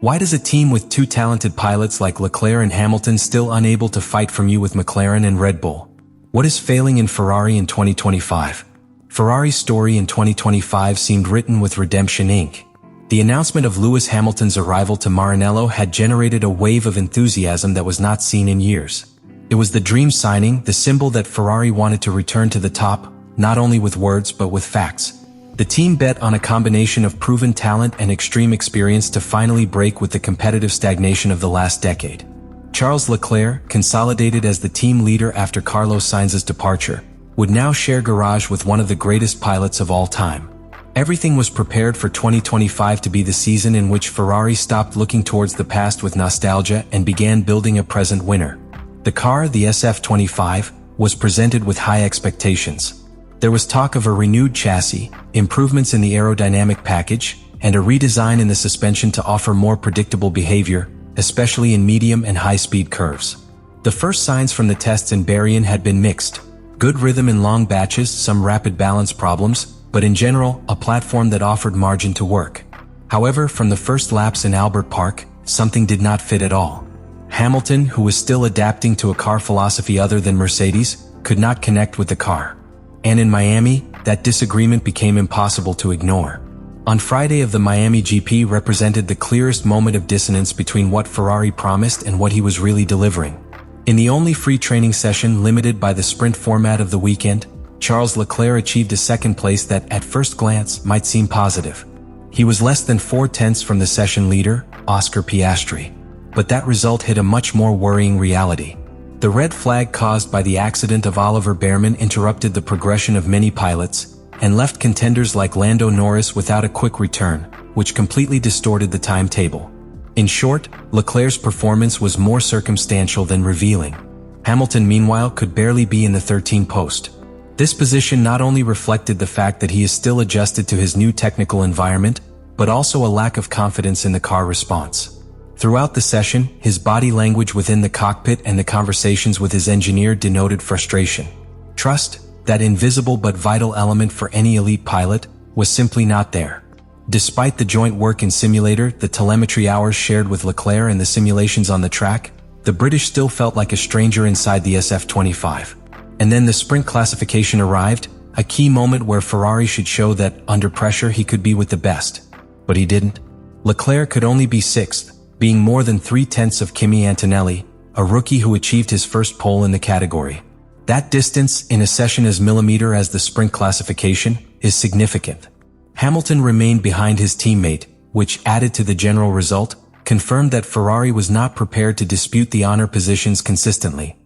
Why does a team with two talented pilots like Leclerc and Hamilton still unable to fight from you with McLaren and Red Bull? What is failing in Ferrari in 2025? Ferrari's story in 2025 seemed written with redemption ink. The announcement of Lewis Hamilton's arrival to Maranello had generated a wave of enthusiasm that was not seen in years. It was the dream signing, the symbol that Ferrari wanted to return to the top, not only with words but with facts. The team bet on a combination of proven talent and extreme experience to finally break with the competitive stagnation of the last decade. Charles Leclerc, consolidated as the team leader after Carlos Sainz's departure, would now share garage with one of the greatest pilots of all time. Everything was prepared for 2025 to be the season in which Ferrari stopped looking towards the past with nostalgia and began building a present winner. The car, the SF25, was presented with high expectations. There was talk of a renewed chassis, improvements in the aerodynamic package, and a redesign in the suspension to offer more predictable behavior, especially in medium and high-speed curves. The first signs from the tests in Bahrain had been mixed. Good rhythm in long batches, some rapid balance problems, but in general, a platform that offered margin to work. However, from the first laps in Albert Park, something did not fit at all. Hamilton, who was still adapting to a car philosophy other than Mercedes, could not connect with the car. And in Miami, that disagreement became impossible to ignore. On Friday of the Miami GP represented the clearest moment of dissonance between what Ferrari promised and what he was really delivering. In the only free training session limited by the sprint format of the weekend, Charles Leclerc achieved a second place that, at first glance, might seem positive. He was less than 4/10 from the session leader, Oscar Piastri. But that result hid a much more worrying reality. The red flag caused by the accident of Oliver Bearman interrupted the progression of many pilots, and left contenders like Lando Norris without a quick return, which completely distorted the timetable. In short, Leclerc's performance was more circumstantial than revealing. Hamilton, meanwhile, could barely be in the 13th post. This position not only reflected the fact that he is still adjusted to his new technical environment, but also a lack of confidence in the car response. Throughout the session, his body language within the cockpit and the conversations with his engineer denoted frustration. Trust, that invisible but vital element for any elite pilot, was simply not there. Despite the joint work in simulator, the telemetry hours shared with Leclerc and the simulations on the track, the British still felt like a stranger inside the SF25. And then the sprint classification arrived, a key moment where Ferrari should show that, under pressure, he could be with the best. But he didn't. Leclerc could only be 6th, being more than 3/10 of Kimi Antonelli, a rookie who achieved his first pole in the category. That distance, in a session as millimeter as the sprint classification, is significant. Hamilton remained behind his teammate, which, added to the general result, confirmed that Ferrari was not prepared to dispute the honor positions consistently.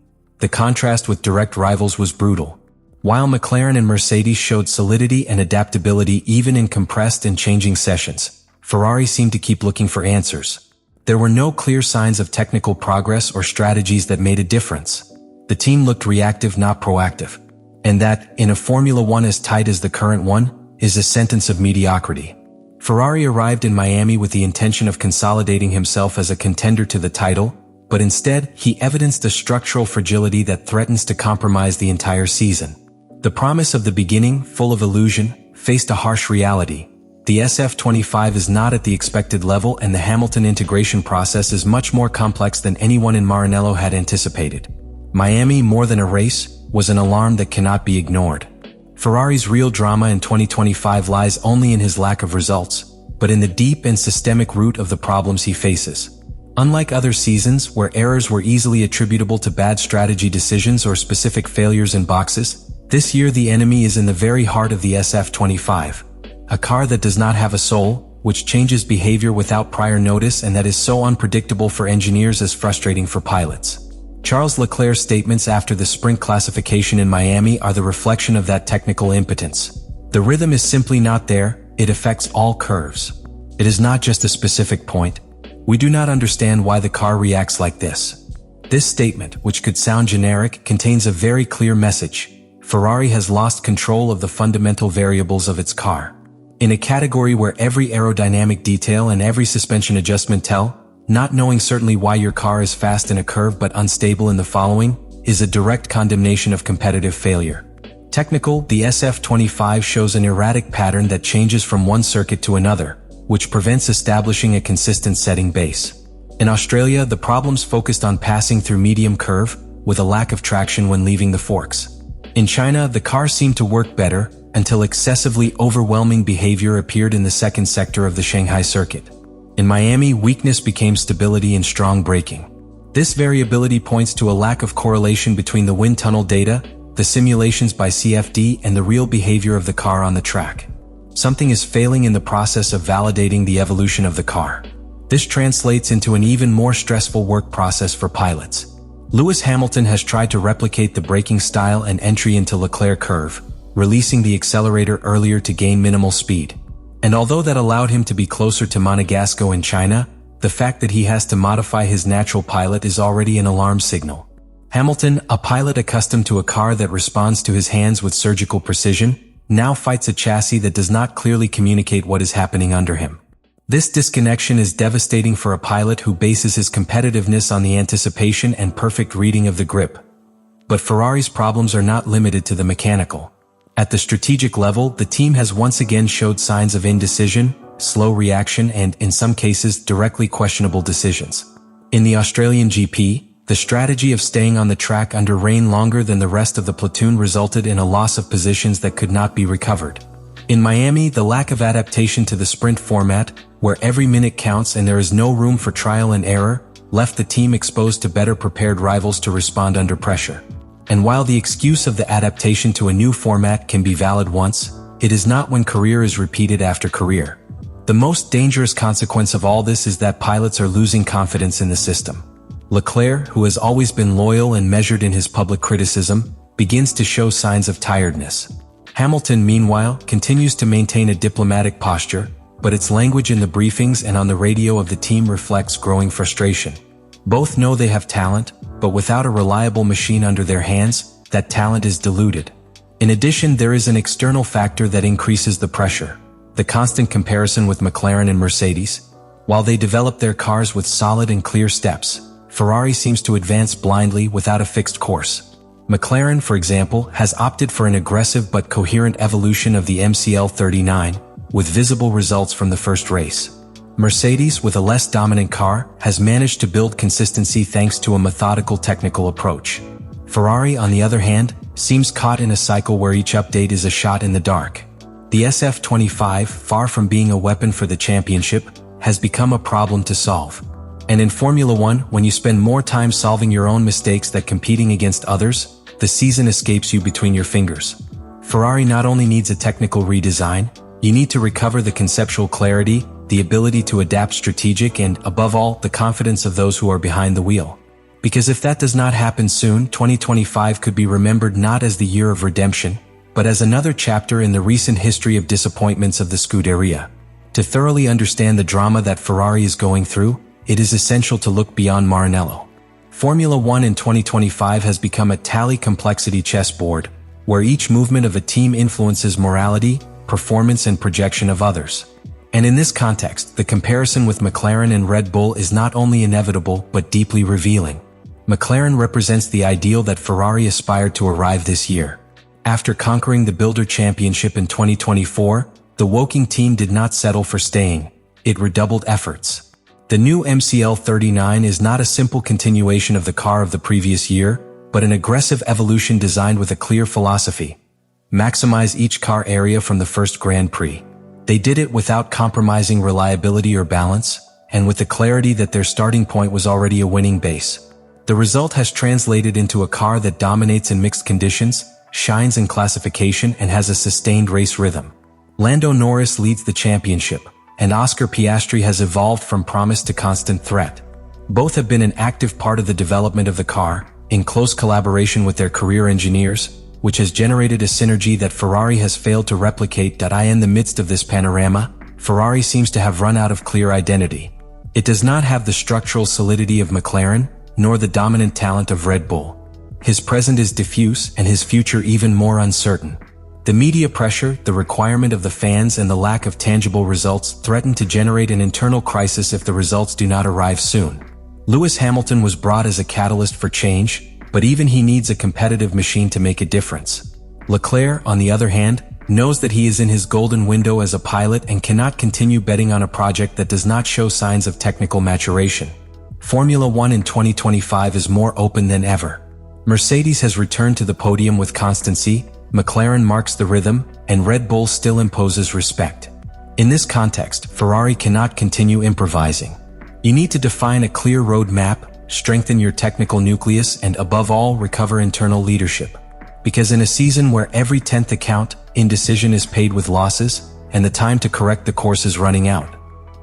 The contrast with direct rivals was brutal. While McLaren and Mercedes showed solidity and adaptability even in compressed and changing sessions, Ferrari seemed to keep looking for answers. There were no clear signs of technical progress or strategies that made a difference. The team looked reactive, not proactive. And that, in a Formula One as tight as the current one, is a sentence of mediocrity. Ferrari arrived in Miami with the intention of consolidating himself as a contender to the title, but instead, he evidenced a structural fragility that threatens to compromise the entire season. The promise of the beginning, full of illusion, faced a harsh reality. The SF25 is not at the expected level, and the Hamilton integration process is much more complex than anyone in Maranello had anticipated. Miami, more than a race, was an alarm that cannot be ignored. Ferrari's real drama in 2025 lies only in his lack of results, but in the deep and systemic root of the problems he faces. Unlike other seasons, where errors were easily attributable to bad strategy decisions or specific failures in boxes, this year the enemy is in the very heart of the SF25. A car that does not have a soul, which changes behavior without prior notice, and that is so unpredictable for engineers as frustrating for pilots. Charles Leclerc's statements after the sprint classification in Miami are the reflection of that technical impotence. The rhythm is simply not there, it affects all curves. It is not just a specific point. We do not understand why the car reacts like this. This statement, which could sound generic, contains a very clear message. Ferrari has lost control of the fundamental variables of its car. In a category where every aerodynamic detail and every suspension adjustment tell, not knowing certainly why your car is fast in a curve but unstable in the following, is a direct condemnation of competitive failure. Technical, the SF25 shows an erratic pattern that changes from one circuit to another, which prevents establishing a consistent setting base. In Australia, the problems focused on passing through medium curve, with a lack of traction when leaving the forks. In China, the car seemed to work better, until excessively overwhelming behavior appeared in the second sector of the Shanghai circuit. In Miami, weakness became stability and strong braking. This variability points to a lack of correlation between the wind tunnel data, the simulations by CFD, and the real behavior of the car on the track. Something is failing in the process of validating the evolution of the car. This translates into an even more stressful work process for pilots. Lewis Hamilton has tried to replicate the braking style and entry into Leclerc curve, releasing the accelerator earlier to gain minimal speed. And although that allowed him to be closer to Monegasco in China, the fact that he has to modify his natural pilot is already an alarm signal. Hamilton, a pilot accustomed to a car that responds to his hands with surgical precision, now fights a chassis that does not clearly communicate what is happening under him. This disconnection is devastating for a pilot who bases his competitiveness on the anticipation and perfect reading of the grip. But Ferrari's problems are not limited to the mechanical. At the strategic level, the team has once again showed signs of indecision, slow reaction, and, in some cases, directly questionable decisions. In the Australian GP, the strategy of staying on the track under rain longer than the rest of the platoon resulted in a loss of positions that could not be recovered. In Miami, the lack of adaptation to the sprint format, where every minute counts and there is no room for trial and error, left the team exposed to better prepared rivals to respond under pressure. And while the excuse of the adaptation to a new format can be valid once, it is not when career is repeated after career. The most dangerous consequence of all this is that pilots are losing confidence in the system. Leclerc, who has always been loyal and measured in his public criticism, begins to show signs of tiredness. Hamilton, meanwhile, continues to maintain a diplomatic posture, but its language in the briefings and on the radio of the team reflects growing frustration. Both know they have talent, but without a reliable machine under their hands, that talent is diluted. In addition, there is an external factor that increases the pressure: the constant comparison with McLaren and Mercedes. While they develop their cars with solid and clear steps, Ferrari seems to advance blindly without a fixed course. McLaren, for example, has opted for an aggressive but coherent evolution of the MCL39, with visible results from the first race. Mercedes, with a less dominant car, has managed to build consistency thanks to a methodical technical approach. Ferrari, on the other hand, seems caught in a cycle where each update is a shot in the dark. The SF25, far from being a weapon for the championship, has become a problem to solve. And in Formula One, when you spend more time solving your own mistakes than competing against others, the season escapes you between your fingers. Ferrari not only needs a technical redesign, you need to recover the conceptual clarity, the ability to adapt strategic and, above all, the confidence of those who are behind the wheel. Because if that does not happen soon, 2025 could be remembered not as the year of redemption, but as another chapter in the recent history of disappointments of the Scuderia. To thoroughly understand the drama that Ferrari is going through, it is essential to look beyond Maranello. Formula One in 2025 has become a tally complexity chessboard, where each movement of a team influences morality, performance, and projection of others. And in this context, the comparison with McLaren and Red Bull is not only inevitable but deeply revealing. McLaren represents the ideal that Ferrari aspired to arrive this year. After conquering the Builder Championship in 2024, the Woking team did not settle for staying. It redoubled efforts. The new MCL39 is not a simple continuation of the car of the previous year, but an aggressive evolution designed with a clear philosophy: maximize each car area from the first Grand Prix. They did it without compromising reliability or balance, and with the clarity that their starting point was already a winning base. The result has translated into a car that dominates in mixed conditions, shines in classification, and has a sustained race rhythm. Lando Norris leads the championship, and Oscar Piastri has evolved from promise to constant threat. Both have been an active part of the development of the car, in close collaboration with their career engineers, which has generated a synergy that Ferrari has failed to replicate. In the midst of this panorama, Ferrari seems to have run out of clear identity. It does not have the structural solidity of McLaren, nor the dominant talent of Red Bull. His present is diffuse and his future even more uncertain. The media pressure, the requirement of the fans, and the lack of tangible results threaten to generate an internal crisis if the results do not arrive soon. Lewis Hamilton was brought as a catalyst for change, but even he needs a competitive machine to make a difference. Leclerc, on the other hand, knows that he is in his golden window as a pilot and cannot continue betting on a project that does not show signs of technical maturation. Formula One in 2025 is more open than ever. Mercedes has returned to the podium with constancy, McLaren marks the rhythm, and Red Bull still imposes respect. In this context, Ferrari cannot continue improvising. You need to define a clear roadmap, strengthen your technical nucleus, and above all, recover internal leadership. Because in a season where every 10th account, indecision is paid with losses, and the time to correct the course is running out.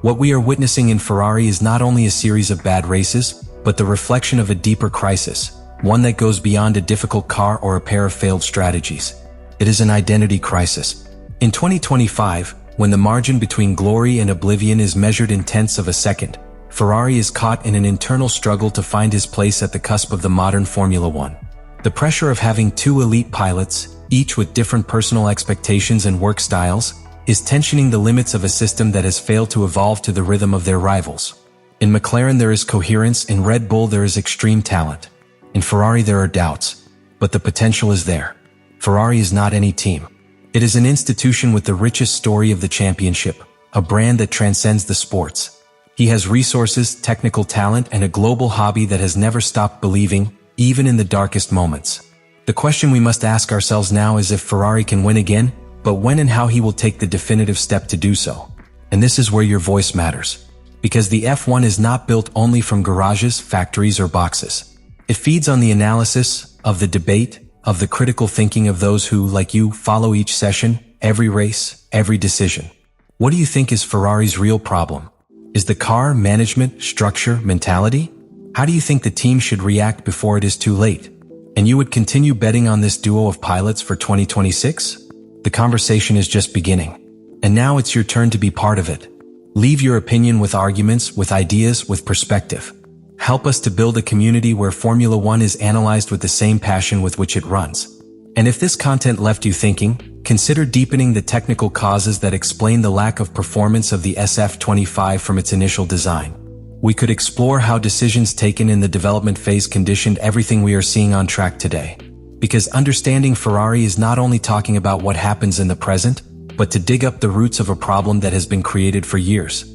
What we are witnessing in Ferrari is not only a series of bad races, but the reflection of a deeper crisis, one that goes beyond a difficult car or a pair of failed strategies. It is an identity crisis. In 2025, when the margin between glory and oblivion is measured in tenths of a second, Ferrari is caught in an internal struggle to find his place at the cusp of the modern Formula One. The pressure of having two elite pilots, each with different personal expectations and work styles, is tensioning the limits of a system that has failed to evolve to the rhythm of their rivals. In McLaren there is coherence, in Red Bull there is extreme talent. In Ferrari there are doubts, but the potential is there. Ferrari is not any team. It is an institution with the richest story of the championship, a brand that transcends the sports. He has resources, technical talent, and a global hobby that has never stopped believing, even in the darkest moments. The question we must ask ourselves now is if Ferrari can win again, but when and how he will take the definitive step to do so. And this is where your voice matters. Because the F1 is not built only from garages, factories, or boxes. It feeds on the analysis, of the debate, of the critical thinking of those who, like you, follow each session, every race, every decision. What do you think is Ferrari's real problem? Is the car, management, structure, mentality? How do you think the team should react before it is too late? And you would continue betting on this duo of pilots for 2026? The conversation is just beginning. And now it's your turn to be part of it. Leave your opinion with arguments, with ideas, with perspective. Help us to build a community where Formula One is analyzed with the same passion with which it runs. And if this content left you thinking, consider deepening the technical causes that explain the lack of performance of the SF25 from its initial design. We could explore how decisions taken in the development phase conditioned everything we are seeing on track today. Because understanding Ferrari is not only talking about what happens in the present, but to dig up the roots of a problem that has been created for years.